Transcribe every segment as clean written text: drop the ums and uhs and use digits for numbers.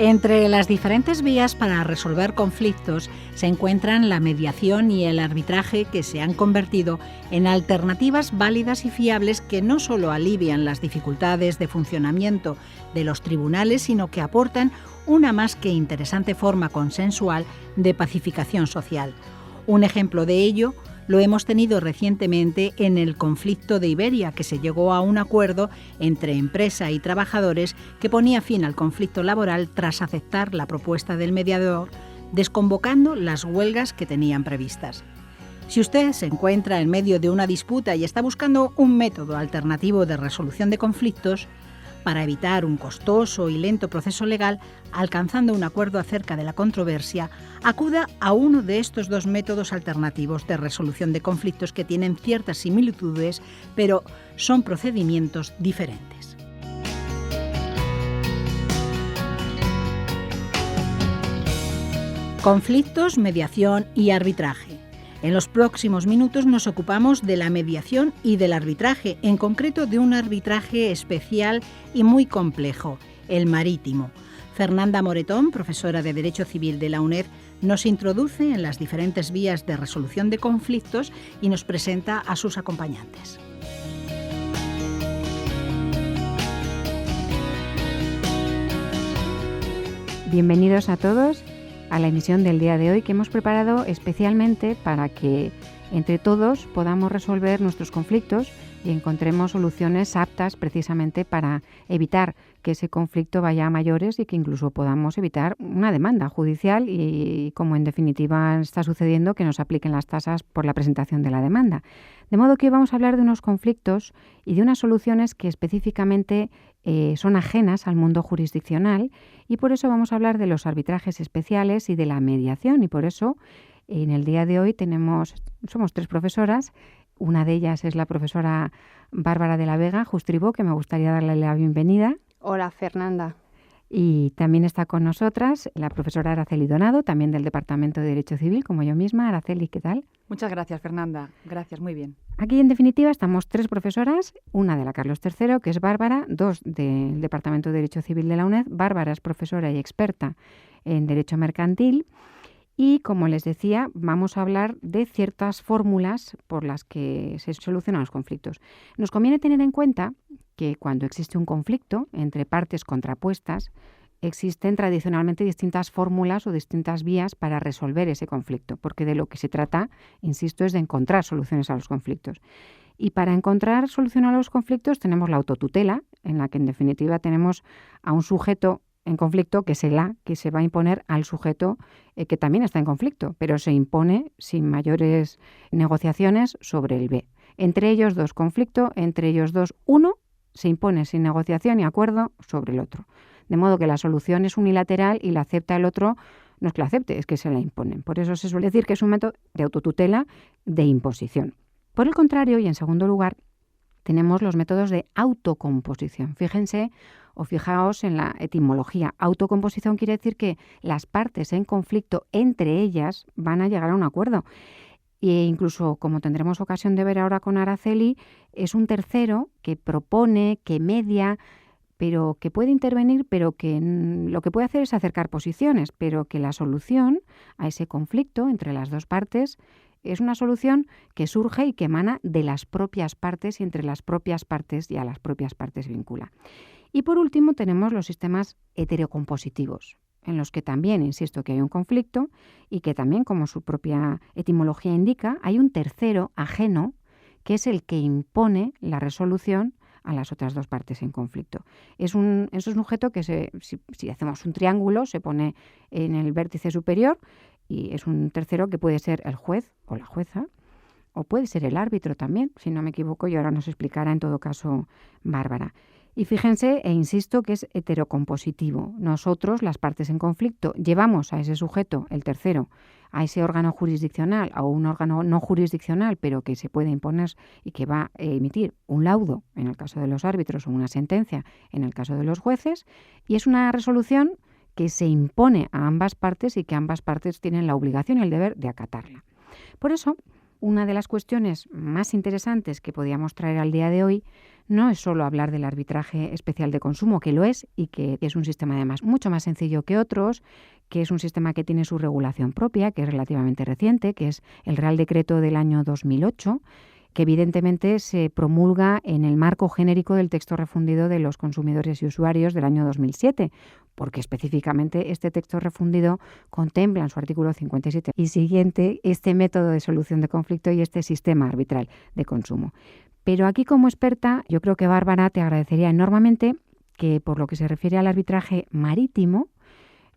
Entre las diferentes vías para resolver conflictos se encuentran la mediación y el arbitraje, que se han convertido en alternativas válidas y fiables que no solo alivian las dificultades de funcionamiento de los tribunales, sino que aportan una más que interesante forma consensual de pacificación social. Un ejemplo de ello lo hemos tenido recientemente en el conflicto de Iberia, que se llegó a un acuerdo entre empresa y trabajadores que ponía fin al conflicto laboral tras aceptar la propuesta del mediador, desconvocando las huelgas que tenían previstas. Si usted se encuentra en medio de una disputa y está buscando un método alternativo de resolución de conflictos, para evitar un costoso y lento proceso legal, alcanzando un acuerdo acerca de la controversia, acuda a uno de estos dos métodos alternativos de resolución de conflictos que tienen ciertas similitudes, pero son procedimientos diferentes. Conflictos, mediación y arbitraje. En los próximos minutos nos ocupamos de la mediación y del arbitraje, en concreto de un arbitraje especial y muy complejo, el marítimo. Fernanda Moretón, profesora de Derecho Civil de la UNED, nos introduce en las diferentes vías de resolución de conflictos y nos presenta a sus acompañantes. Bienvenidos a todos a la emisión del día de hoy, que hemos preparado especialmente para que entre todos podamos resolver nuestros conflictos y encontremos soluciones aptas precisamente para evitar que ese conflicto vaya a mayores y que incluso podamos evitar una demanda judicial y, como en definitiva está sucediendo, que nos apliquen las tasas por la presentación de la demanda. De modo que hoy vamos a hablar de unos conflictos y de unas soluciones que específicamente son ajenas al mundo jurisdiccional, y por eso vamos a hablar de los arbitrajes especiales y de la mediación. Y por eso en el día de hoy somos tres profesoras. Una de ellas es la profesora Bárbara de la Vega Justribó, que me gustaría darle la bienvenida. Hola, Fernanda. Y también está con nosotras la profesora Araceli Donado, también del Departamento de Derecho Civil, como yo misma. Araceli, ¿qué tal? Muchas gracias, Fernanda. Gracias, muy bien. Aquí, en definitiva, estamos tres profesoras, una de la Carlos III, que es Bárbara, dos del Departamento de Derecho Civil de la UNED. Bárbara es profesora y experta en Derecho Mercantil. Y, como les decía, vamos a hablar de ciertas fórmulas por las que se solucionan los conflictos. Nos conviene tener en cuenta que cuando existe un conflicto entre partes contrapuestas, existen tradicionalmente distintas fórmulas o distintas vías para resolver ese conflicto, porque de lo que se trata, insisto, es de encontrar soluciones a los conflictos. Y para encontrar solución a los conflictos tenemos la autotutela, en la que en definitiva tenemos a un sujeto en conflicto que se va a imponer al sujeto que también está en conflicto, pero se impone sin mayores negociaciones sobre el B. Entre ellos dos, conflicto, entre ellos dos, uno se impone sin negociación y acuerdo sobre el otro. De modo que la solución es unilateral y la acepta el otro. No es que la acepte, es que se la imponen. Por eso se suele decir que es un método de autotutela de imposición. Por el contrario, y en segundo lugar, tenemos los métodos de autocomposición. Fíjense o fijaos en la etimología. Autocomposición quiere decir que las partes en conflicto entre ellas van a llegar a un acuerdo. E incluso, como tendremos ocasión de ver ahora con Araceli, es un tercero que propone, que media, pero que puede intervenir, pero que lo que puede hacer es acercar posiciones, pero que la solución a ese conflicto entre las dos partes es una solución que surge y que emana de las propias partes y entre las propias partes y a las propias partes vincula. Y por último tenemos los sistemas heterocompositivos, en los que también, insisto, que hay un conflicto y que también, como su propia etimología indica, hay un tercero ajeno que es el que impone la resolución a las otras dos partes en conflicto. Es un sujeto que, si hacemos un triángulo, se pone en el vértice superior y es un tercero que puede ser el juez o la jueza, o puede ser el árbitro también, si no me equivoco, y ahora nos explicará en todo caso Bárbara. Y fíjense, e insisto, que es heterocompositivo. Nosotros, las partes en conflicto, llevamos a ese sujeto, el tercero, a ese órgano jurisdiccional o un órgano no jurisdiccional, pero que se puede imponer y que va a emitir un laudo en el caso de los árbitros o una sentencia en el caso de los jueces, y es una resolución que se impone a ambas partes y que ambas partes tienen la obligación y el deber de acatarla. Por eso, una de las cuestiones más interesantes que podíamos traer al día de hoy no es solo hablar del arbitraje especial de consumo, que lo es y que es un sistema además mucho más sencillo que otros, que es un sistema que tiene su regulación propia, que es relativamente reciente, que es el Real Decreto del año 2008, que evidentemente se promulga en el marco genérico del texto refundido de los consumidores y usuarios del año 2007, porque específicamente este texto refundido contempla en su artículo 57 y siguiente este método de solución de conflicto y este sistema arbitral de consumo. Pero aquí, como experta, yo creo que Bárbara te agradecería enormemente que, por lo que se refiere al arbitraje marítimo,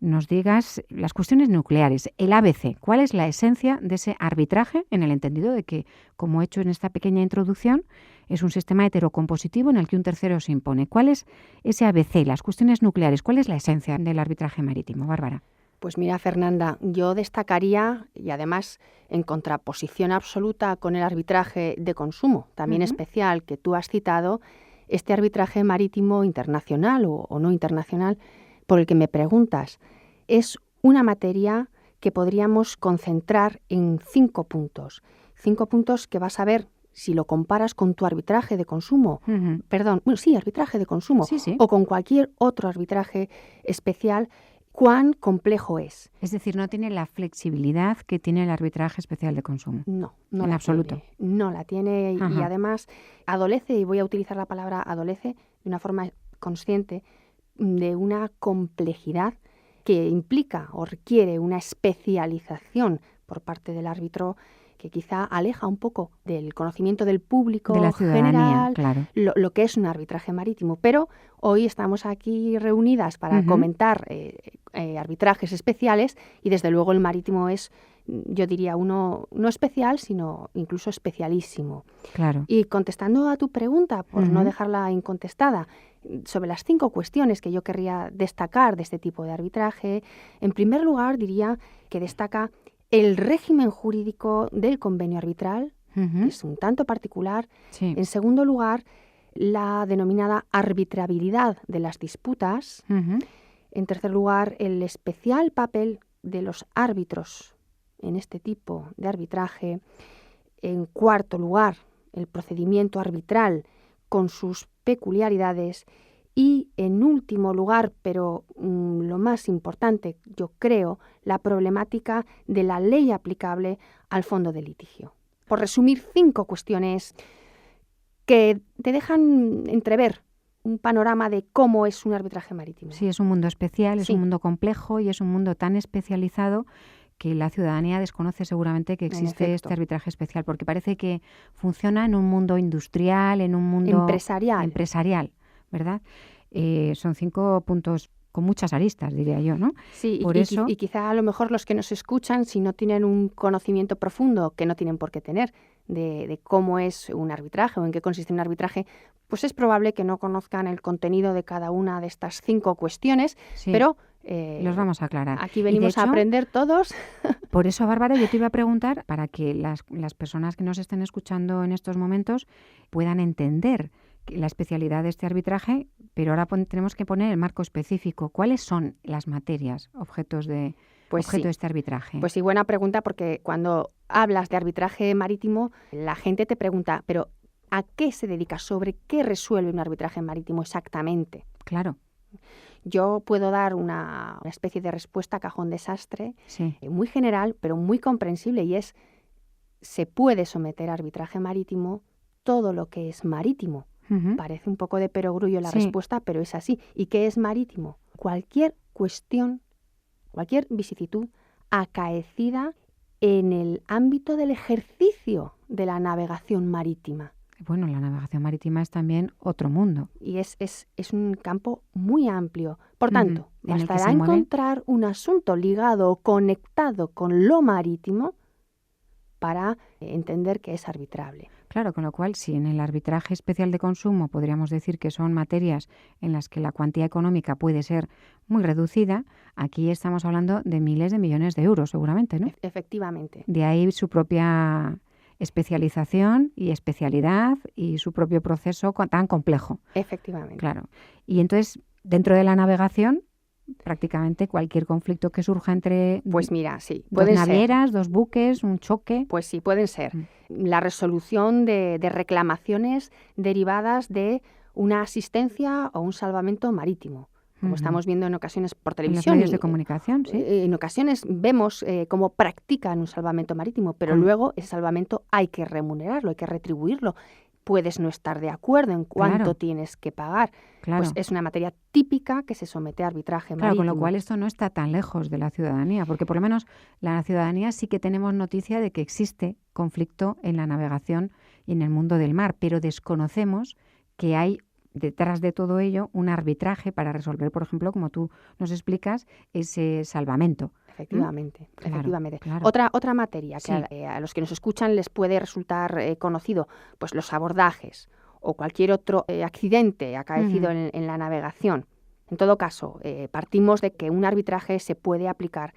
nos digas las cuestiones nucleares, el ABC. ¿Cuál es la esencia de ese arbitraje en el entendido de que, como he hecho en esta pequeña introducción, es un sistema heterocompositivo en el que un tercero se impone? ¿Cuál es ese ABC, las cuestiones nucleares? ¿Cuál es la esencia del arbitraje marítimo, Bárbara? Pues mira, Fernanda, yo destacaría, y además en contraposición absoluta con el arbitraje de consumo, también especial que tú has citado, este arbitraje marítimo internacional o no internacional, por el que me preguntas, es una materia que podríamos concentrar en 5 puntos. 5 puntos que vas a ver si lo comparas con tu arbitraje de consumo, arbitraje de consumo, Sí. o con cualquier otro arbitraje especial, cuán complejo es. Es decir, no tiene la flexibilidad que tiene el arbitraje especial de consumo. No en absoluto. No la tiene y además adolece, y voy a utilizar la palabra adolece de una forma consciente, de una complejidad que implica o requiere una especialización por parte del árbitro que quizá aleja un poco del conocimiento del público de la ciudadanía, general, claro. lo que es un arbitraje marítimo. Pero hoy estamos aquí reunidas para comentar arbitrajes especiales y desde luego el marítimo es, yo diría, uno no especial, sino incluso especialísimo. Claro. Y contestando a tu pregunta, por no dejarla incontestada, sobre las 5 cuestiones que yo querría destacar de este tipo de arbitraje, en primer lugar diría que destaca el régimen jurídico del convenio arbitral, que es un tanto particular. Sí. En segundo lugar, la denominada arbitrabilidad de las disputas. En tercer lugar, el especial papel de los árbitros en este tipo de arbitraje. En cuarto lugar, el procedimiento arbitral con sus peculiaridades. Y en último lugar, pero lo más importante, yo creo, la problemática de la ley aplicable al fondo de litigio. Por resumir, 5 cuestiones que te dejan entrever un panorama de cómo es un arbitraje marítimo. Sí, es un mundo especial, es un mundo complejo y es un mundo tan especializado que la ciudadanía desconoce seguramente que existe este arbitraje especial, porque parece que funciona en un mundo industrial, en un mundo empresarial, ¿verdad? Son 5 puntos con muchas aristas, diría yo, ¿no? Sí, Por eso... y quizá a lo mejor los que nos escuchan, si no tienen un conocimiento profundo, que no tienen por qué tener, de cómo es un arbitraje o en qué consiste un arbitraje, pues es probable que no conozcan el contenido de cada una de estas 5 cuestiones, pero... los vamos a aclarar. Aquí venimos a aprender todos. Por eso, Bárbara, yo te iba a preguntar, para que las personas que nos estén escuchando en estos momentos puedan entender la especialidad de este arbitraje, pero ahora tenemos que poner el marco específico. ¿Cuáles son las materias, objeto de este arbitraje? Pues sí, buena pregunta, porque cuando hablas de arbitraje marítimo, la gente te pregunta, pero ¿a qué se dedica? ¿Sobre qué resuelve un arbitraje marítimo exactamente? Claro. Yo puedo dar una especie de respuesta cajón desastre, sí, muy general, pero muy comprensible, y es, se puede someter a arbitraje marítimo todo lo que es marítimo. Parece un poco de perogrullo la respuesta, pero es así. ¿Y qué es marítimo? Cualquier cuestión, cualquier vicisitud acaecida en el ámbito del ejercicio de la navegación marítima. Bueno, la navegación marítima es también otro mundo. Y es un campo muy amplio. Por tanto, bastará encontrar un asunto ligado o conectado con lo marítimo para entender que es arbitrable. Claro, con lo cual, si en el arbitraje especial de consumo podríamos decir que son materias en las que la cuantía económica puede ser muy reducida, aquí estamos hablando de miles de millones de euros, seguramente, ¿no? Efectivamente. De ahí su propia especialización y especialidad y su propio proceso tan complejo. Efectivamente. Claro. Y entonces, dentro de la navegación, prácticamente cualquier conflicto que surja entre Pues mira, sí, dos pueden ser. navieras, dos buques, un choque. Pues sí, pueden ser. La resolución de reclamaciones derivadas de una asistencia o un salvamento marítimo. Como estamos viendo en ocasiones por En los televisión. medios de comunicación, sí. En ocasiones vemos cómo practican un salvamento marítimo, pero Con- luego ese salvamento hay que remunerarlo, hay que retribuirlo. Puedes no estar de acuerdo en cuánto Claro. tienes que pagar. Claro. Pues es una materia típica que se somete a arbitraje Claro, con marítimo. lo cual esto no está tan lejos de la ciudadanía, porque por lo menos la ciudadanía sí que tenemos noticia de que existe conflicto en la navegación y en el mundo del mar, pero desconocemos que hay detrás de todo ello un arbitraje para resolver, por ejemplo, como tú nos explicas, ese salvamento. Efectivamente, Claro, efectivamente. claro. Otra materia Sí. que a los que nos escuchan les puede resultar conocido, pues los abordajes o cualquier otro accidente acaecido en la navegación. En todo caso, partimos de que un arbitraje se puede aplicar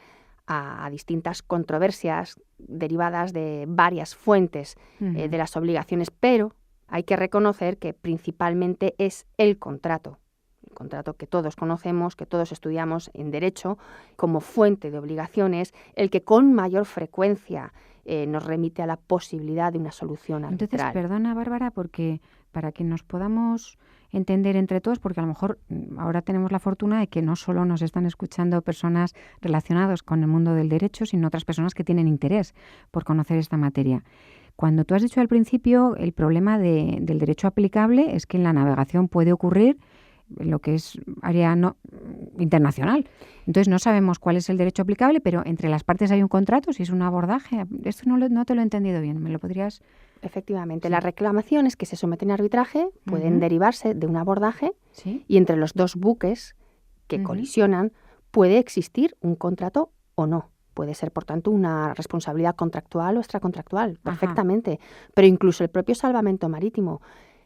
a distintas controversias derivadas de varias fuentes de las obligaciones, pero hay que reconocer que principalmente es el contrato que todos conocemos, que todos estudiamos en Derecho, como fuente de obligaciones, el que con mayor frecuencia nos remite a la posibilidad de una solución arbitral. Entonces, perdona, Bárbara, porque para que nos podamos entender entre todos, porque a lo mejor ahora tenemos la fortuna de que no solo nos están escuchando personas relacionadas con el mundo del derecho, sino otras personas que tienen interés por conocer esta materia. Cuando tú has dicho al principio, el problema del derecho aplicable es que en la navegación puede ocurrir lo que es área internacional. Entonces no sabemos cuál es el derecho aplicable, pero entre las partes hay un contrato, si es un abordaje. Esto no te lo he entendido bien, ¿me lo podrías...? Efectivamente, Sí. las reclamaciones que se someten a arbitraje pueden derivarse de un abordaje, ¿Sí? y entre los dos buques que colisionan puede existir un contrato o no. Puede ser, por tanto, una responsabilidad contractual o extracontractual, perfectamente. Pero incluso el propio salvamento marítimo.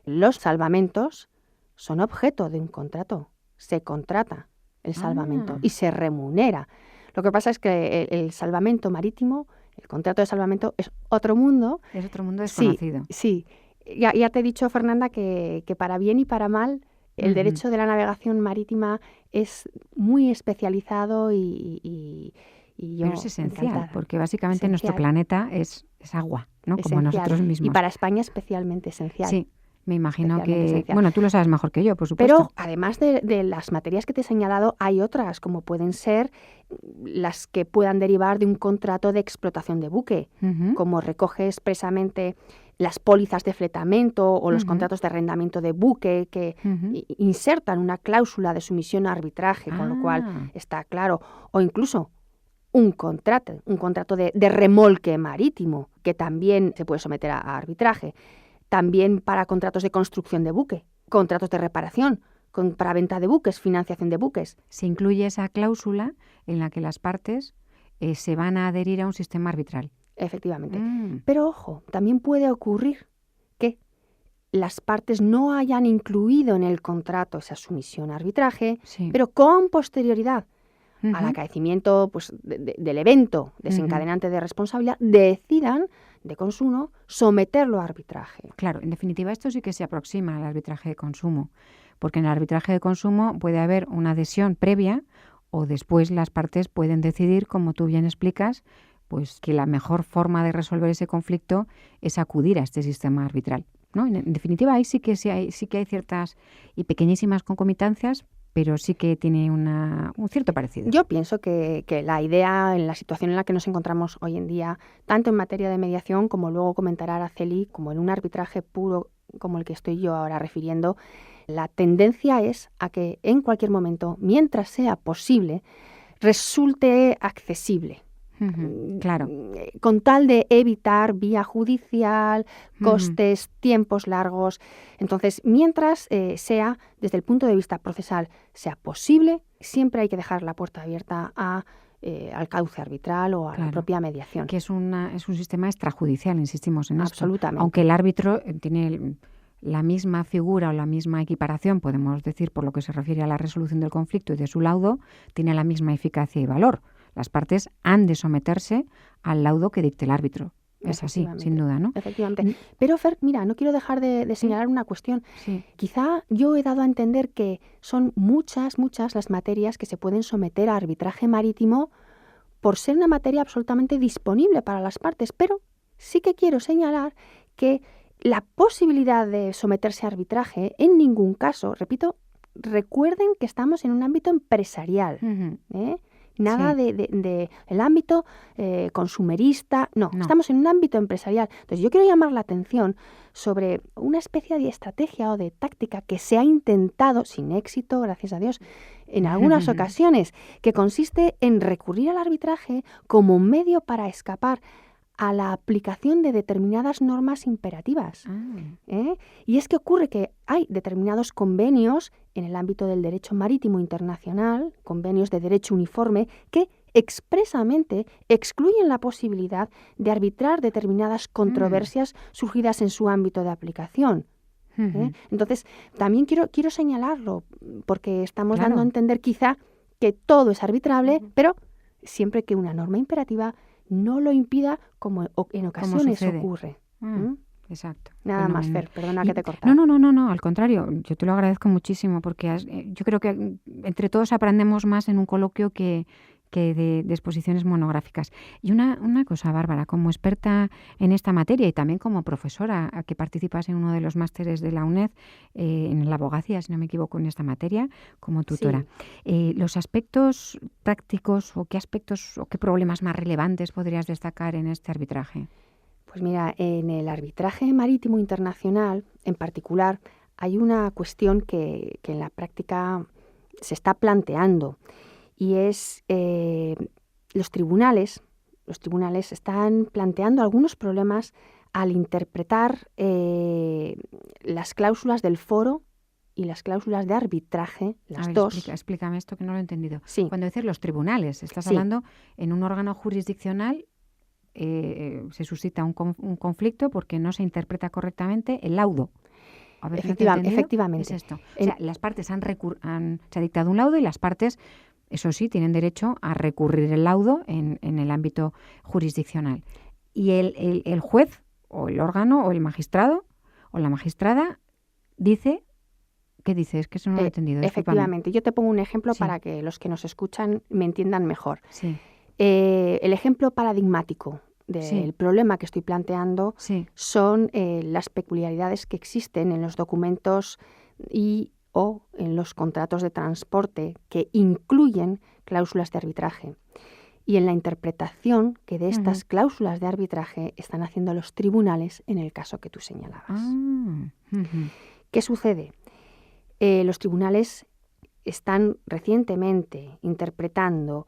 Los salvamentos son objeto de un contrato. Se contrata el salvamento y se remunera. Lo que pasa es que el salvamento marítimo, el contrato de salvamento, es otro mundo. Es otro mundo desconocido. Sí. Ya te he dicho, Fernanda, que para bien y para mal el derecho de la navegación marítima es muy especializado pero es esencial, encantada. porque básicamente nuestro planeta es agua, ¿no? Como Esencial. nosotros mismos. Y para España especialmente esencial. Sí, me imagino Especialmente que... esencial. Bueno, tú lo sabes mejor que yo, por supuesto. Pero además de las materias que te he señalado, hay otras, como pueden ser las que puedan derivar de un contrato de explotación de buque, como recoge expresamente las pólizas de fletamento o los contratos de arrendamiento de buque que insertan una cláusula de sumisión a arbitraje, con lo cual está claro. O incluso un contrato de remolque marítimo, que también se puede someter a arbitraje. También para contratos de construcción de buque, contratos de reparación, para venta de buques, financiación de buques. Se incluye esa cláusula en la que las partes se van a adherir a un sistema arbitral. Efectivamente. Pero ojo, también puede ocurrir que las partes no hayan incluido en el contrato esa sumisión a arbitraje, pero con posterioridad al acaecimiento pues, del evento desencadenante de responsabilidad, decidan de consumo someterlo a arbitraje. Claro, en definitiva esto sí que se aproxima al arbitraje de consumo, porque en el arbitraje de consumo puede haber una adhesión previa o después las partes pueden decidir, como tú bien explicas, pues que la mejor forma de resolver ese conflicto es acudir a este sistema arbitral, ¿no? En definitiva, ahí sí que hay ciertas y pequeñísimas concomitancias, pero sí que tiene un cierto parecido. Yo pienso que la idea, en la situación en la que nos encontramos hoy en día, tanto en materia de mediación, como luego comentará Araceli, como en un arbitraje puro como el que estoy yo ahora refiriendo, la tendencia es a que en cualquier momento, mientras sea posible, resulte accesible. Claro. Con tal de evitar vía judicial, costes, tiempos largos. Entonces, mientras sea, desde el punto de vista procesal, sea posible, siempre hay que dejar la puerta abierta al cauce arbitral o a la propia mediación. Que es un sistema extrajudicial, insistimos en esto. Absolutamente. Aunque el árbitro tiene la misma figura o la misma equiparación, podemos decir, por lo que se refiere a la resolución del conflicto y de su laudo, tiene la misma eficacia y valor. Las partes han de someterse al laudo que dicte el árbitro. es así, sin duda, ¿no? Efectivamente. Pero, Fer, mira, no quiero dejar de señalar una cuestión. Sí. Quizá yo he dado a entender que son muchas las materias que se pueden someter a arbitraje marítimo por ser una materia absolutamente disponible para las partes, pero sí que quiero señalar que la posibilidad de someterse a arbitraje en ningún caso, repito, recuerden que estamos en un ámbito empresarial, Nada de el ámbito consumerista, no, estamos en un ámbito empresarial. Entonces yo quiero llamar la atención sobre una especie de estrategia o de táctica que se ha intentado, sin éxito, gracias a Dios, en algunas ocasiones, que consiste en recurrir al arbitraje como medio para escapar a la aplicación de determinadas normas imperativas. Y es que ocurre que hay determinados convenios en el ámbito del derecho marítimo internacional, convenios de derecho uniforme, que expresamente excluyen la posibilidad de arbitrar determinadas controversias surgidas en su ámbito de aplicación. Entonces, también quiero señalarlo, porque estamos dando a entender quizá que todo es arbitrable, pero siempre que una norma imperativa no lo impida, como en ocasiones ocurre. Exacto. Nada más, Fer, perdona que te he cortado. No, al contrario, yo te lo agradezco muchísimo porque yo creo que entre todos aprendemos más en un coloquio que de exposiciones monográficas. Y una cosa, Bárbara, como experta en esta materia y también como profesora que participas en uno de los másteres de la UNED, en la abogacía, si no me equivoco, en esta materia, como tutora. Sí. Los aspectos prácticos o qué problemas más relevantes podrías destacar en este arbitraje. Pues mira, en el arbitraje marítimo internacional, en particular, hay una cuestión que en la práctica se está planteando. Y es los tribunales están planteando algunos problemas al interpretar las cláusulas del foro y las cláusulas de arbitraje, las dos. Explícame esto que no lo he entendido. Sí. Cuando dices los tribunales, estás hablando en un órgano jurisdiccional, se suscita un conflicto porque no se interpreta correctamente el laudo. Efectivamente. ¿Qué es esto? O sea, las partes se ha dictado un laudo y las partes, eso sí, tienen derecho a recurrir el laudo en el ámbito jurisdiccional. Y el juez o el órgano o el magistrado o la magistrada dice... ¿Qué dice? Es que eso no lo he entendido. Efectivamente. Yo te pongo un ejemplo para que los que nos escuchan me entiendan mejor. Sí. El ejemplo paradigmático del problema que estoy planteando son las peculiaridades que existen en los documentos o en los contratos de transporte que incluyen cláusulas de arbitraje y en la interpretación que de estas cláusulas de arbitraje están haciendo los tribunales en el caso que tú señalabas. ¿Qué sucede? Los tribunales están recientemente interpretando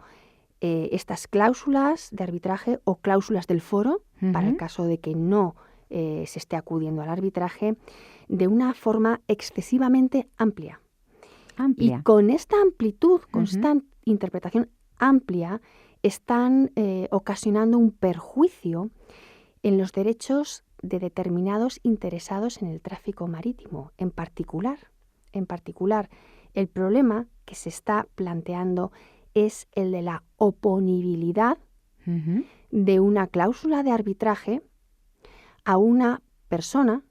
estas cláusulas de arbitraje o cláusulas del foro, para el caso de que no se esté acudiendo al arbitraje, de una forma excesivamente amplia. Y con esta amplitud, con esta interpretación amplia, están ocasionando un perjuicio en los derechos de determinados interesados en el tráfico marítimo. En particular, el problema que se está planteando es el de la oponibilidad de una cláusula de arbitraje a una persona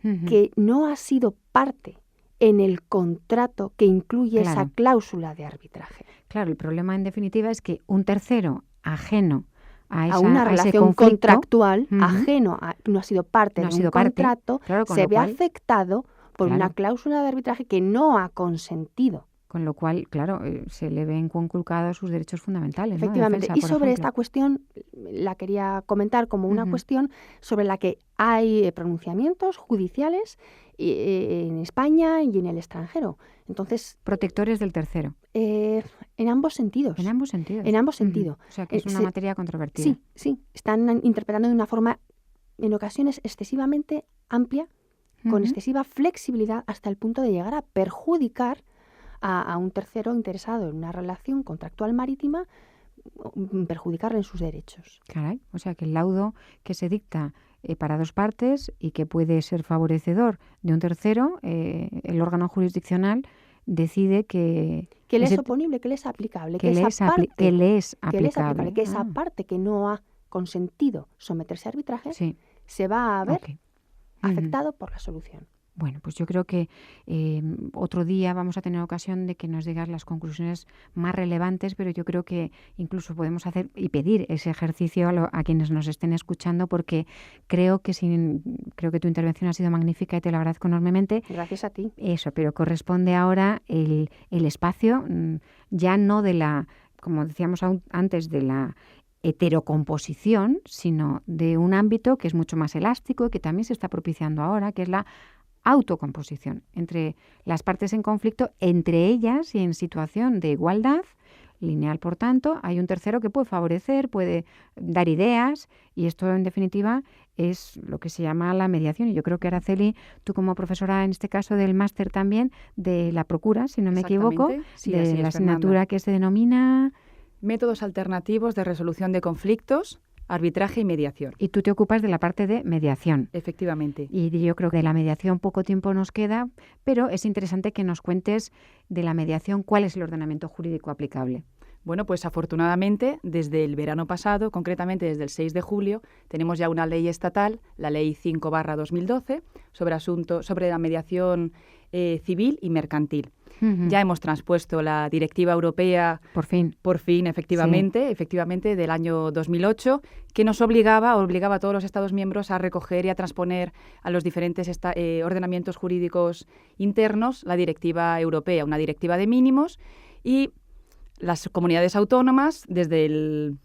que no ha sido parte en el contrato que incluye esa cláusula de arbitraje. Claro, el problema en definitiva es que un tercero ajeno a una relación contractual, ajeno, no ha sido parte de un contrato, se ve afectado por una cláusula de arbitraje que no ha consentido. Con lo cual, claro, se le ven conculcados sus derechos fundamentales. Efectivamente. ¿No? Defensa, y sobre esta cuestión la quería comentar como una cuestión sobre la que hay pronunciamientos judiciales en España y en el extranjero. Entonces, protectores del tercero. En ambos sentidos. En ambos sentidos. En ambos sentidos. O sea, que es una materia controvertida. Sí. Están interpretando de una forma, en ocasiones, excesivamente amplia, con excesiva flexibilidad, hasta el punto de llegar a perjudicar a un tercero interesado en una relación contractual marítima, perjudicarle en sus derechos. Caray, o sea que el laudo que se dicta para dos partes y que puede ser favorecedor de un tercero, el órgano jurisdiccional decide que le es oponible, que le es aplicable, que esa parte que no ha consentido someterse a arbitraje, Sí. se va a ver Ok. Ujú. afectado por la solución. Bueno, pues yo creo que otro día vamos a tener ocasión de que nos digas las conclusiones más relevantes, pero yo creo que incluso podemos hacer y pedir ese ejercicio a quienes nos estén escuchando, porque creo que tu intervención ha sido magnífica y te lo agradezco enormemente. Gracias a ti. Eso, pero corresponde ahora el espacio, ya no de la, como decíamos antes, de la heterocomposición, sino de un ámbito que es mucho más elástico y que también se está propiciando ahora, que es la autocomposición entre las partes en conflicto, entre ellas y en situación de igualdad lineal. Por tanto, hay un tercero que puede favorecer, puede dar ideas, y esto en definitiva es lo que se llama la mediación. Y yo creo que, Araceli, tú como profesora en este caso del máster también de la Procura, si no me equivoco, Sí, de así es, la asignatura Fernanda. que se denomina... Métodos alternativos de resolución de conflictos, arbitraje y mediación. Y tú te ocupas de la parte de mediación. Efectivamente. Y yo creo que de la mediación poco tiempo nos queda, pero es interesante que nos cuentes de la mediación cuál es el ordenamiento jurídico aplicable. Bueno, pues afortunadamente, desde el verano pasado, concretamente desde el 6 de julio, tenemos ya una ley estatal, la Ley 5/2012, sobre la mediación civil y mercantil. Uh-huh. Ya hemos transpuesto la Directiva Europea, Por fin, efectivamente, del año 2008, que obligaba a todos los Estados miembros a recoger y a transponer a los diferentes ordenamientos jurídicos internos la Directiva Europea, una directiva de mínimos, y las comunidades autónomas, desde el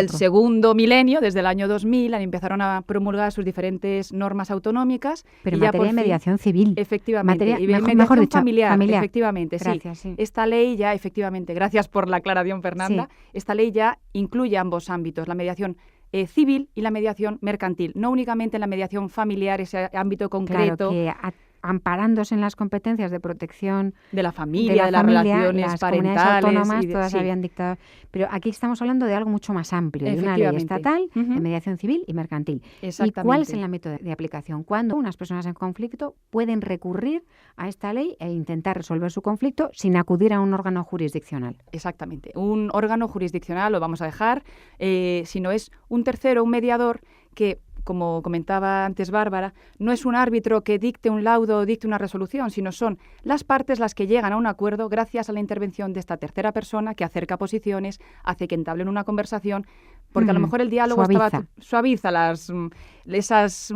segundo milenio, desde el año 2000, empezaron a promulgar sus diferentes normas autonómicas. Pero y en ya materia por de fin, mediación civil. Efectivamente. Materia, Y mejor mediación dicho, familiar, familiar. efectivamente, Gracias, sí. sí. Esta ley ya, efectivamente, gracias por la aclaración, Fernanda, Sí. esta ley ya incluye ambos ámbitos, la mediación civil y la mediación mercantil, no únicamente la mediación familiar, ese ámbito concreto. Claro, que amparándose en las competencias de protección de la familia, de las familia, relaciones las parentales. comunidades autónomas y todas sí. habían dictado. Pero aquí estamos hablando de algo mucho más amplio, de una ley Efectivamente. estatal de Ujú. mediación civil y mercantil. ¿Y Exactamente. cuál es el ámbito de aplicación? Cuando unas personas en conflicto pueden recurrir a esta ley e intentar resolver su conflicto sin acudir a un órgano jurisdiccional. Exactamente. Un órgano jurisdiccional lo vamos a dejar, sino es un tercero, un mediador que, como comentaba antes Bárbara, no es un árbitro que dicte un laudo o dicte una resolución, sino son las partes las que llegan a un acuerdo gracias a la intervención de esta tercera persona que acerca posiciones, hace que entablen una conversación, porque a lo mejor el diálogo suaviza esas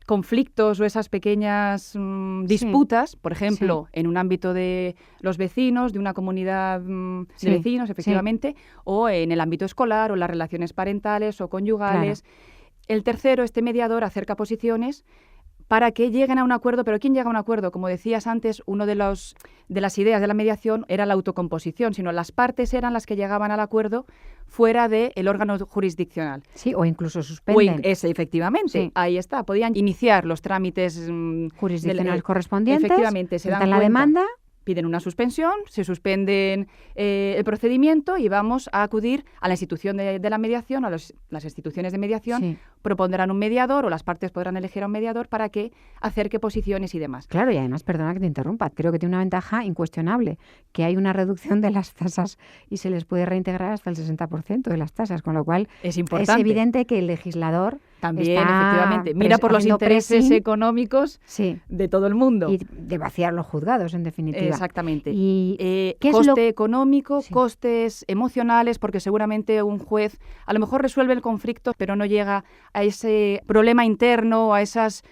conflictos o esas pequeñas disputas, por ejemplo, en un ámbito de los vecinos, de una comunidad de vecinos, efectivamente, o en el ámbito escolar o las relaciones parentales o conyugales. Claro. El tercero, este mediador, acerca posiciones para que lleguen a un acuerdo. ¿Pero quién llega a un acuerdo? Como decías antes, una de las ideas de la mediación era la autocomposición, sino las partes eran las que llegaban al acuerdo fuera del órgano jurisdiccional. Sí, o incluso suspenden. Efectivamente, sí. Ahí está. Podían iniciar los trámites jurisdiccionales correspondientes, efectivamente, se dan la demanda. Piden una suspensión, se suspenden el procedimiento y vamos a acudir a la institución de la mediación, a las instituciones de mediación, propondrán un mediador o las partes podrán elegir a un mediador para que acerque posiciones y demás. Claro, y además, perdona que te interrumpa, creo que tiene una ventaja incuestionable, que hay una reducción de las tasas y se les puede reintegrar hasta el 60% de las tasas, con lo cual es importante. Es evidente que el legislador también, efectivamente, mira por los intereses económicos de todo el mundo. Y de vaciar los juzgados, en definitiva. Exactamente. Y coste económico, costes emocionales, porque seguramente un juez a lo mejor resuelve el conflicto, pero no llega a ese problema interno, a esos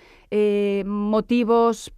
motivos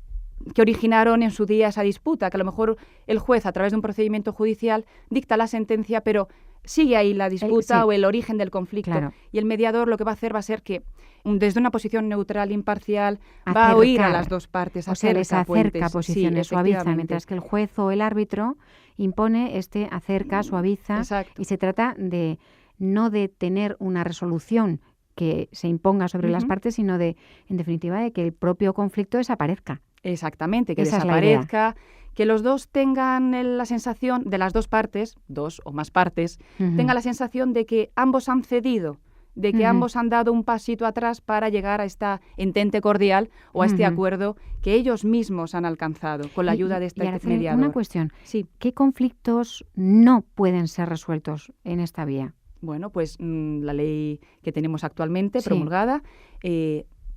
que originaron en su día esa disputa, que a lo mejor el juez, a través de un procedimiento judicial, dicta la sentencia, pero sigue ahí la disputa o el origen del conflicto. Claro. Y el mediador lo que va a hacer va a ser que, desde una posición neutral, imparcial, va a oír a las dos partes. O sea, les acerca posiciones, suaviza, mientras que el juez o el árbitro impone acerca, suaviza. Exacto. Y se trata de no de tener una resolución que se imponga sobre las partes, sino en definitiva, de que el propio conflicto desaparezca. Exactamente, que Esa desaparezca, que los dos tengan la sensación, de las dos partes, dos o más partes, tengan la sensación de que ambos han cedido, de que ambos han dado un pasito atrás para llegar a esta entente cordial o a este acuerdo que ellos mismos han alcanzado con la ayuda de este mediador. Una cuestión, sí. ¿Qué conflictos no pueden ser resueltos en esta vía? Bueno, pues la ley que tenemos actualmente, Sí. promulgada,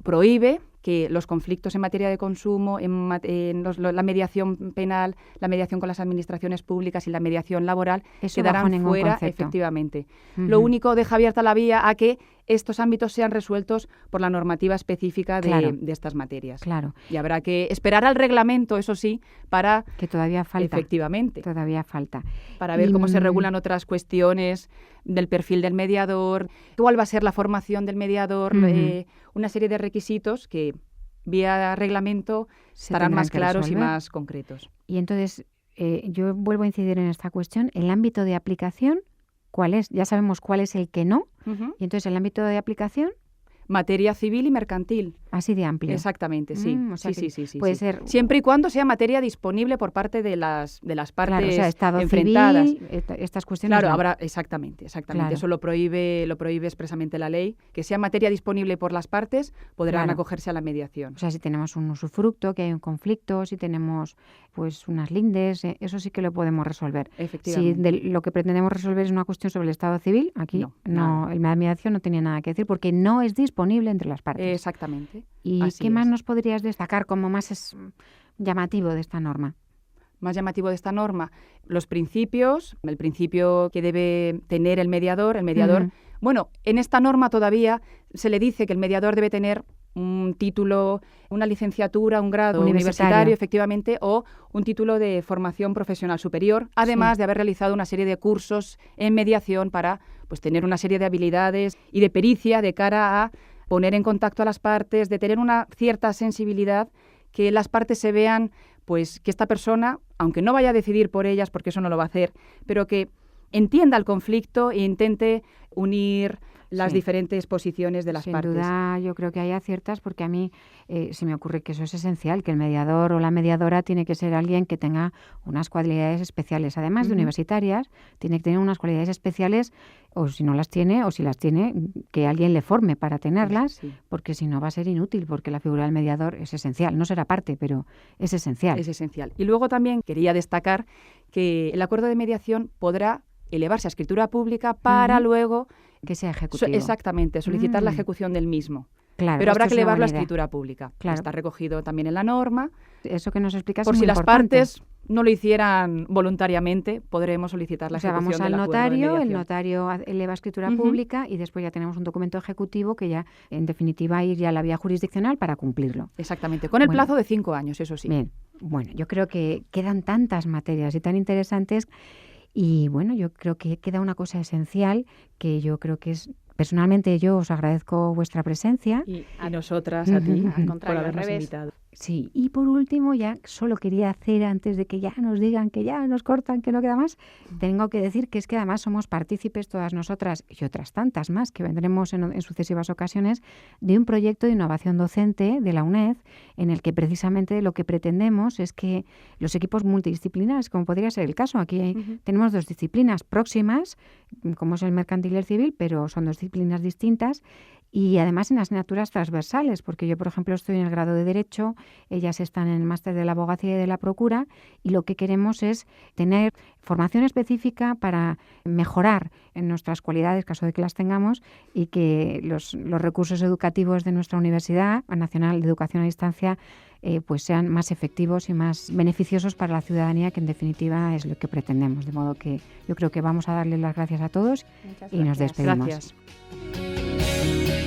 prohíbe que los conflictos en materia de consumo, la mediación penal, la mediación con las administraciones públicas y la mediación laboral Eso bajo quedarán ningún fuera, concepto. efectivamente. Ujú. Lo único deja abierta la vía a que estos ámbitos sean resueltos por la normativa específica Claro. de estas materias. Claro, Y habrá que esperar al reglamento, eso sí, para, que todavía falta. efectivamente, Todavía falta. para ver Y, cómo se regulan otras cuestiones del perfil del mediador, cuál va a ser la formación del mediador, Ujú. una serie de requisitos que vía reglamento Se estarán tendrán más que claros y resolver. más concretos. Y entonces, yo vuelvo a incidir en esta cuestión. El ámbito de aplicación, ¿cuál es? Ya sabemos cuál es el que no. Ujú. Y entonces el ámbito de aplicación, Materia civil y mercantil. así de amplio. Exactamente, sí. O sea Sí, que sí. puede ser... Siempre y cuando sea materia disponible por parte de las partes Claro, o sea, Estado enfrentadas. civil, estas cuestiones Claro, no. habrá, exactamente. Claro. Eso lo prohíbe expresamente la ley. Que sea materia disponible por las partes, podrán Claro. acogerse a la mediación. O sea, si tenemos un usufructo, que hay un conflicto, si tenemos pues unas lindes, eso sí que lo podemos resolver. Si Efectivamente. lo que pretendemos resolver es una cuestión sobre el Estado civil, aquí No, nada. la mediación no tenía nada que decir porque no es disponible entre las partes. Exactamente. ¿Y así qué más es. nos podrías destacar como más llamativo de esta norma? Más llamativo de esta norma, los principios, el principio que debe tener el mediador. Ujú. Bueno, en esta norma todavía se le dice que el mediador debe tener un título, una licenciatura, un grado universitario, efectivamente, o un título de formación profesional superior, además Sí. de haber realizado una serie de cursos en mediación para pues, tener una serie de habilidades y de pericia de cara a poner en contacto a las partes, de tener una cierta sensibilidad, que las partes se vean pues que esta persona, aunque no vaya a decidir por ellas, porque eso no lo va a hacer, pero que entienda el conflicto e intente unir las Sí. diferentes posiciones de las partes. Sin duda, yo creo que hay aciertas porque a mí se me ocurre que eso es esencial, que el mediador o la mediadora tiene que ser alguien que tenga unas cualidades especiales. Además de Ujú. universitarias, tiene que tener unas cualidades especiales, o si no las tiene, o si las tiene, que alguien le forme para tenerlas, Sí, porque si no va a ser inútil, porque la figura del mediador es esencial. No será parte, pero es esencial. es esencial. Y luego también quería destacar que el acuerdo de mediación podrá elevarse a escritura pública para Ujú. luego, Que sea ejecutivo. exactamente, solicitar la Mm. ejecución del mismo. Claro, Pero habrá esto que es una elevarlo a buena idea. escritura pública. Claro. Está recogido también en la norma. Eso que nos explicas Por es si muy las importante. partes no lo hicieran voluntariamente, podremos solicitar la O sea, ejecución vamos al del acuerdo de notario, el mediación. notario eleva escritura Ujú. pública y después ya tenemos un documento ejecutivo que ya, en definitiva, ir ya a la vía jurisdiccional para cumplirlo. Exactamente, con el Bueno. plazo de 5 años, eso sí. Bien, bueno, yo creo que quedan tantas materias y tan interesantes y, bueno, yo creo que queda una cosa esencial que yo creo que es, personalmente yo os agradezco vuestra presencia. Y nosotras a ti Al contrario, por al habernos revés. invitado. Sí, y por último, ya solo quería hacer, antes de que ya nos digan que ya nos cortan, que no queda más, tengo que decir que es que además somos partícipes todas nosotras y otras tantas más que vendremos en sucesivas ocasiones de un proyecto de innovación docente de la UNED en el que precisamente lo que pretendemos es que los equipos multidisciplinares, como podría ser el caso, aquí Ujú. tenemos dos disciplinas próximas, como es el mercantil y el civil, pero son dos disciplinas distintas y además en asignaturas transversales, porque yo, por ejemplo, estoy en el grado de Derecho, ellas están en el máster de la Abogacía y de la Procura y lo que queremos es tener formación específica para mejorar en nuestras cualidades, caso de que las tengamos, y que los recursos educativos de nuestra Universidad Nacional de Educación a Distancia pues sean más efectivos y más beneficiosos para la ciudadanía, que en definitiva es lo que pretendemos. De modo que yo creo que vamos a darle las gracias a todos Muchas y nos gracias. despedimos. Gracias.